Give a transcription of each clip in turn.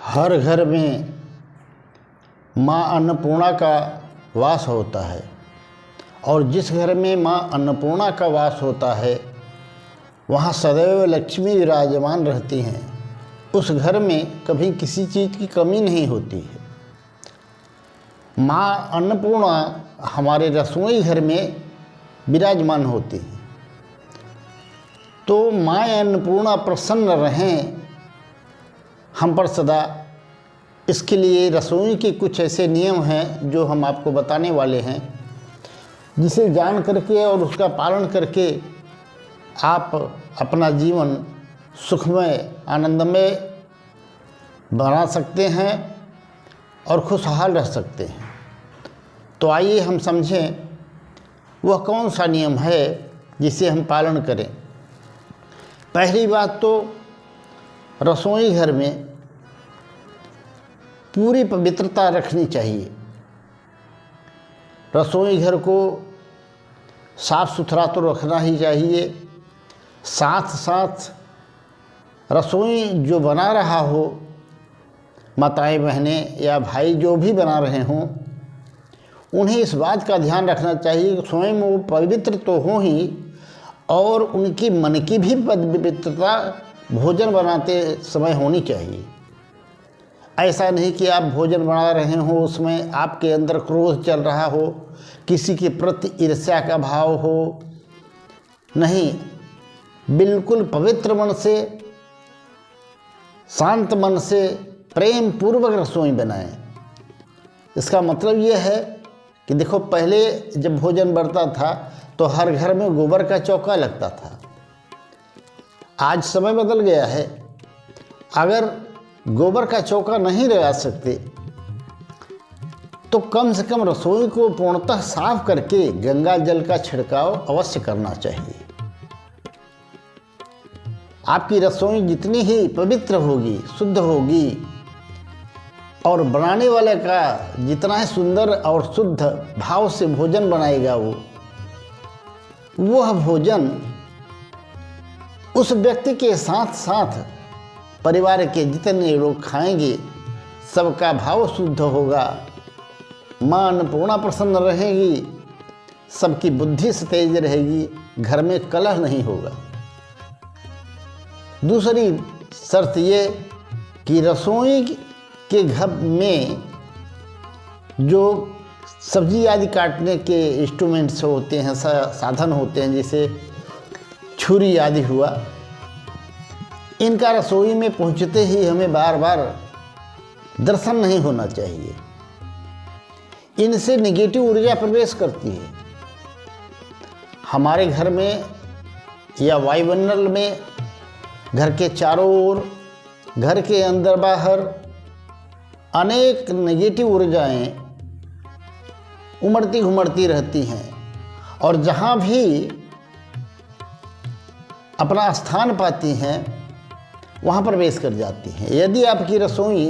हर घर में माँ अन्नपूर्णा का वास होता है और जिस घर में माँ अन्नपूर्णा का वास होता है वहाँ सदैव लक्ष्मी विराजमान रहती हैं। उस घर में कभी किसी चीज़ की कमी नहीं होती है। माँ अन्नपूर्णा हमारे रसोई घर में विराजमान होती हैं। तो माँ अन्नपूर्णा प्रसन्न रहें हम पर सदा, इसके लिए रसोई के कुछ ऐसे नियम हैं जो हम आपको बताने वाले हैं, जिसे जान करके और उसका पालन करके आप अपना जीवन सुखमय आनंदमय बना सकते हैं और खुशहाल रह सकते हैं। तो आइए हम समझें वह कौन सा नियम है जिसे हम पालन करें। पहली बात तो रसोई घर में पूरी पवित्रता रखनी चाहिए। रसोई घर को साफ़ सुथरा तो रखना ही चाहिए, साथ साथ रसोई जो बना रहा हो, माताएं बहनें या भाई जो भी बना रहे हों, उन्हें इस बात का ध्यान रखना चाहिए कि स्वयं वो पवित्र तो हों ही और उनकी मन की भी पवित्रता भोजन बनाते समय होनी चाहिए। ऐसा नहीं कि आप भोजन बना रहे हो, उसमें आपके अंदर क्रोध चल रहा हो, किसी के प्रति ईर्ष्या का भाव हो। नहीं, बिल्कुल पवित्र मन से, शांत मन से प्रेम पूर्वक रसोई बनाएं। इसका मतलब ये है कि देखो, पहले जब भोजन बनता था तो हर घर में गोबर का चौका लगता था। आज समय बदल गया है। अगर गोबर का चौका नहीं लगा सकते तो कम से कम रसोई को पूर्णतः साफ करके गंगा जल का छिड़काव अवश्य करना चाहिए। आपकी रसोई जितनी ही पवित्र होगी, शुद्ध होगी और बनाने वाले का जितना ही सुंदर और शुद्ध भाव से भोजन बनाएगा, वह भोजन उस व्यक्ति के साथ साथ परिवार के जितने लोग खाएंगे सबका भाव शुद्ध होगा। माँ अन्नपूर्णा प्रसन्न रहेगी, सबकी बुद्धि सतेज रहेगी, घर में कलह नहीं होगा। दूसरी शर्त ये कि रसोई के घर में जो सब्जी आदि काटने के इंस्ट्रूमेंट्स होते हैं, साधन होते हैं, जैसे छुरी आदि हुआ, इनका रसोई में पहुंचते ही हमें बार बार दर्शन नहीं होना चाहिए। इनसे नेगेटिव ऊर्जा प्रवेश करती है हमारे घर में या वायुमंडल में। घर के चारों ओर, घर के अंदर बाहर अनेक नेगेटिव ऊर्जाएं उमड़ती घुमड़ती रहती हैं और जहाँ भी अपना स्थान पाती हैं वहाँ प्रवेश कर जाती हैं। यदि आपकी रसोई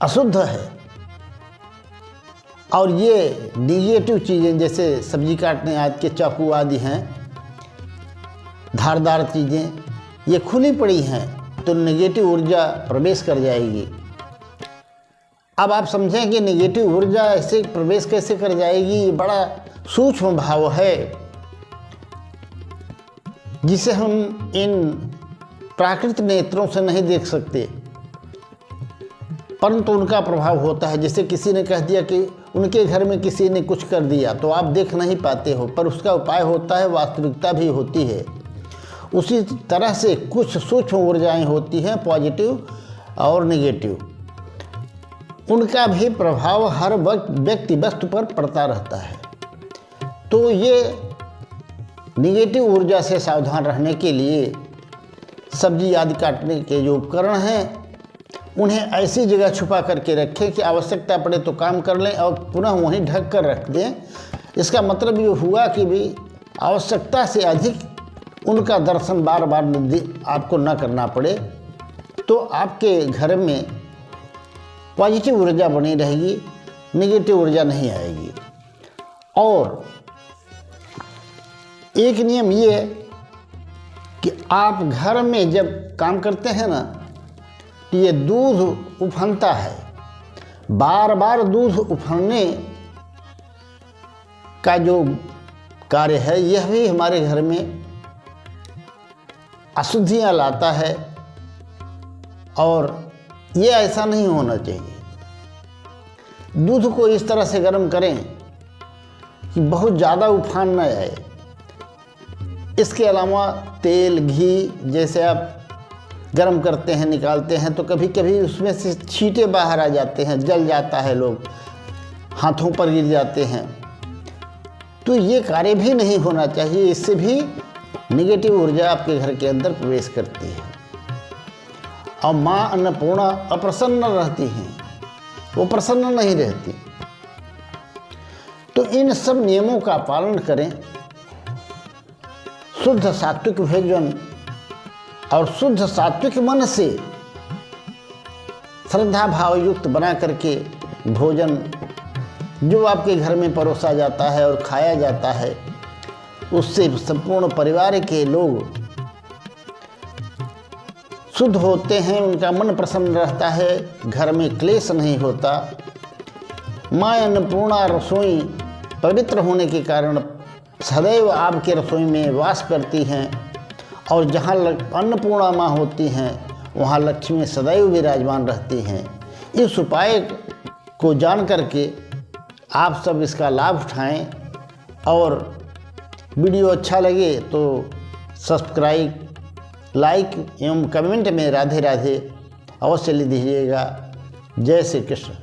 अशुद्ध है और ये नेगेटिव चीज़ें जैसे सब्जी काटने आदि के चाकू आदि हैं, धारदार चीज़ें ये खुली पड़ी हैं, तो नेगेटिव ऊर्जा प्रवेश कर जाएगी। अब आप समझें कि नेगेटिव ऊर्जा ऐसे प्रवेश कैसे कर जाएगी। ये बड़ा सूक्ष्म भाव है जिसे हम इन प्राकृतिक नेत्रों से नहीं देख सकते, परंतु उनका प्रभाव होता है। जैसे किसी ने कह दिया कि उनके घर में किसी ने कुछ कर दिया, तो आप देख नहीं पाते हो, पर उसका उपाय होता है, वास्तविकता भी होती है। उसी तरह से कुछ सूक्ष्म ऊर्जाएं होती हैं, पॉजिटिव और नेगेटिव, उनका भी प्रभाव हर व्यक्ति वस्तु पर पड़ता रहता है। तो ये नेगेटिव ऊर्जा से सावधान रहने के लिए सब्जी आदि काटने के जो उपकरण हैं उन्हें ऐसी जगह छुपा करके रखें कि आवश्यकता पड़े तो काम कर लें और पुनः वहीं ढक कर रख दें। इसका मतलब ये हुआ कि भी आवश्यकता से अधिक उनका दर्शन बार बार आपको न करना पड़े, तो आपके घर में पॉजिटिव ऊर्जा बनी रहेगी, नेगेटिव ऊर्जा नहीं आएगी। और एक नियम ये कि आप घर में जब काम करते हैं ना, कि ये दूध उफनता है, बार बार दूध उफनने का जो कार्य है यह भी हमारे घर में अशुद्धियाँ लाता है और ये ऐसा नहीं होना चाहिए। दूध को इस तरह से गर्म करें कि बहुत ज़्यादा उफान न आए। इसके अलावा तेल घी जैसे आप गर्म करते हैं निकालते हैं तो कभी कभी उसमें से छींटे बाहर आ जाते हैं, जल जाता है, लोग हाथों पर गिर जाते हैं। तो ये कार्य भी नहीं होना चाहिए, इससे भी नेगेटिव ऊर्जा आपके घर के अंदर प्रवेश करती है और माँ अन्नपूर्णा अप्रसन्न रहती हैं, वो प्रसन्न नहीं रहती। तो इन सब नियमों का पालन करें, शुद्ध सात्विक भोजन और शुद्ध सात्विक मन से श्रद्धा भाव युक्त बना करके भोजन जो आपके घर में परोसा जाता है और खाया जाता है उससे संपूर्ण परिवार के लोग शुद्ध होते हैं, उनका मन प्रसन्न रहता है, घर में क्लेश नहीं होता। माँ अन्नपूर्णा रसोई पवित्र होने के कारण सदैव आपके रसोई में वास करती हैं और जहाँ अन्नपूर्णा माँ होती हैं वहाँ लक्ष्मी सदैव विराजमान रहती हैं। इस उपाय को जान करके आप सब इसका लाभ उठाएं और वीडियो अच्छा लगे तो सब्सक्राइब, लाइक एवं कमेंट में राधे राधे अवश्य लिख दीजिएगा। जय श्री कृष्ण।